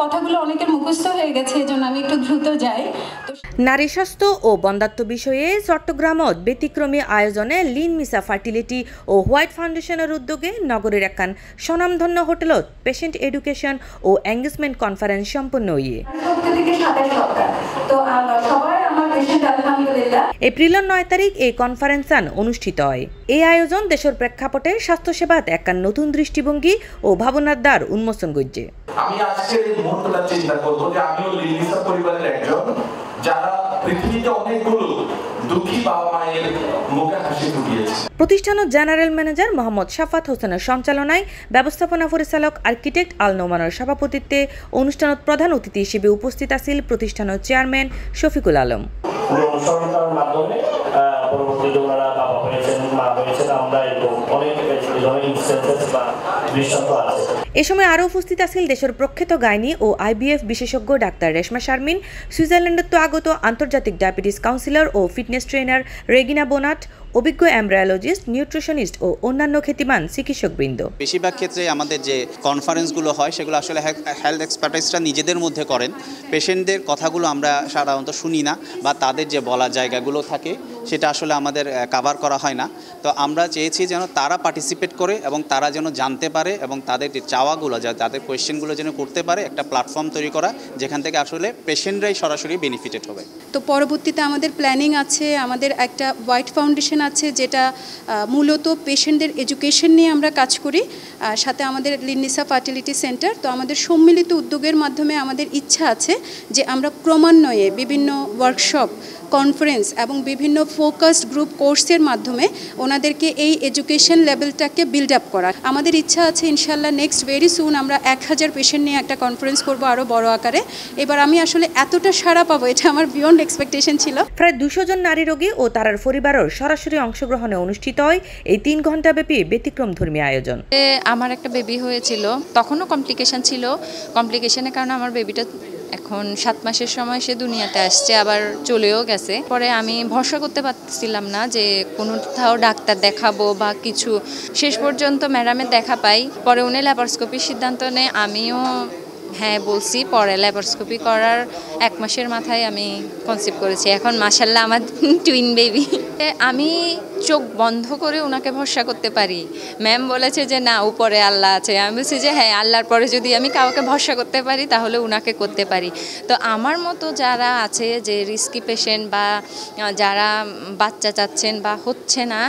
কথাগুলো অনেকের মুখস্থ হয়ে গেছে, এজন্য আমি একটু দ্রুত যাই। নারী স্বাস্থ্য ও বন্ধ্যাত্ব বিষয়ে চট্টগ্রামত ব্যতিক্রমী আয়োজনে লিন মিসা ফার্টিলিটি ও হোয়াইট ফাউন্ডেশনের উদ্যোগে নগরের একখান স্বনামধন্য হোটেলত পেশেন্ট এডুকেশন ও এঙ্গেজমেন্ট কনফারেন্স সম্পন্ন হইয়ে এপ্রিলের 9 তারিখ এই কনফারেন্স অনুষ্ঠিত হয়। এই আয়োজন দেশের প্রেক্ষাপটে স্বাস্থ্যসেবাত একখান নতুন দৃষ্টিভঙ্গি ও ভাবনার দ্বার উন্মোচন করছে। আমি আজকে এই মুহূর্তটা চিন্তা করব যে আমিও লিন মিসা পরিবারের একজন, যারা পৃথিবীতে অনেকগুলো দুঃখী বাবা মায়ের মুখে হাসি ফুটিয়েছে। প্রতিষ্ঠানের জেনারেল ম্যানেজার মোহাম্মদ শাফাত হোসেনের সঞ্চালনায় ব্যবস্থাপনা পরিচালক আর্কিটেক্ট আল নোমানের সভাপতিত্বে অনুষ্ঠানত প্রধান অতিথি হিসেবে উপস্থিত আছেন প্রতিষ্ঠানের চেয়ারম্যান শফিকুল আলম। এ সময় আরও উপস্থিত আছেন দেশের প্রখ্যাত গাইনি ও আইবিএফ বিশেষজ্ঞ ডাক্তার রেশমা শারমিন, সুইজারল্যান্ডের আগত আন্তর্জাতিক ডায়াবেটিস কাউন্সিলর ও ফিটনেস ট্রেনার রেগিনা বোনাট, অভিজ্ঞ এমব্রায়োলজিস্ট, নিউট্রিশনিস্ট ও অন্যান্য খ্যাতিমান চিকিৎসকবৃন্দ। বেশিরভাগ ক্ষেত্রে আমাদের যে কনফারেন্সগুলো হয় সেগুলো আসলে হেলথ এক্সপার্টাইজরা নিজেদের মধ্যে করেন। পেশেন্টদের কথাগুলো আমরা সাধারণত শুনি না, বা তাদের যে বলার জায়গাগুলো থাকে সেটা আসলে আমাদের কভার করা হয় না। তো আমরা চেয়েছি যেন তারা পার্টিসিপেট করে এবং তারা যেন জানতে পারে এবং তাদের যে চাওয়াগুলো, তাদের কোয়েশ্চেনগুলো যেন করতে পারে, একটা প্ল্যাটফর্ম তৈরি করা যেখান থেকে আসলে পেশেন্টরাই সরাসরি বেনিফিটেড হবে। তো পরবর্তীতে আমাদের প্ল্যানিং আছে, আমাদের একটা হোয়াইট ফাউন্ডেশন আছে যেটা মূলত পেশেন্টদের এডুকেশন নিয়ে আমরা কাজ করি, সাথে আমাদের লিন মিসা ফার্টিলিটি সেন্টার। তো আমাদের সম্মিলিত উদ্যোগের মাধ্যমে আমাদের ইচ্ছা আছে যে আমরা ক্রমান্বয়ে বিভিন্ন ওয়ার্কশপ, কনফারেন্স এবং বিভিন্ন ফোকাসড গ্রুপ কোর্সের মাধ্যমে ওনাদেরকে এই এডুকেশন লেভেলটাকে বিল্ড আপ করা। আমাদের ইচ্ছা আছে ইনশাল্লাহ নেক্সট ভেরি সুন আমরা 1000 পেশেন্ট নিয়ে একটা কনফারেন্স করব আরও বড় আকারে। এবার আমি আসলে এতটা সাড়া পাবো এটা আমার বিয়ন্ড এক্সপেকটেশন ছিল। প্রায় 200 জন নারী রোগী ও তার পরিবারের সরাসরি অংশগ্রহণে অনুষ্ঠিত হয় এই 3 ঘণ্টাব্যাপী ব্যতিক্রমধর্মী আয়োজন। আমার একটা বেবি হয়েছিল, তখনও কমপ্লিকেশন ছিল। কমপ্লিকেশনের কারণে আমার বেবিটা এখন 7 মাসের সময় সে দুনিয়াতে আসছে, আবার চলেও গেছে। পরে আমি ভরসা করতে পারছিলাম না যে কোথাও ডাক্তার দেখাবো বা কিছু। শেষ পর্যন্ত ম্যাডামের দেখা পাই, পরে উনি ল্যাপারোস্কোপির সিদ্ধান্ত নেয়। আমিও হ্যাঁ বলছি, পরে ল্যাপারোস্কোপি করার 1 মাসের মাথায় আমি কনসিভ করেছি। এখন মাশাআল্লাহ আমার টুইন বেবি। আমি চোখ বন্ধ করে ওনাকে ভরসা করতে পারি। ম্যাম বলেছে যে না, উপরে আল্লাহ আছে। আমি বলছি যে হ্যাঁ, আল্লাহর পরে যদি আমি কাউকে ভরসা করতে পারি তাহলে ওনাকে করতে পারি। তো আমার মতো যারা আছে যে রিস্কি পেশেন্ট বা যারা বাচ্চা চাচ্ছেন বা হচ্ছে না,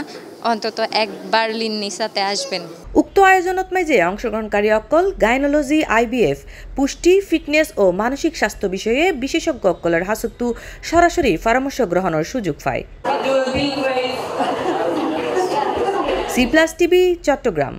অন্তত একবার লিন মিসাতে আসবেন। উক্ত আয়োজনত মাঝে অংশগ্রহণকারী অকল গাইনোলজি, আইবিএফ, পুষ্টি, ফিটনেস ও মানসিক স্বাস্থ্য বিষয়ে বিশেষজ্ঞ অকলের হাসত্তু সরাসরি পরামর্শ গ্রহণের সুযোগ পায়। C+ TV, Chittagong.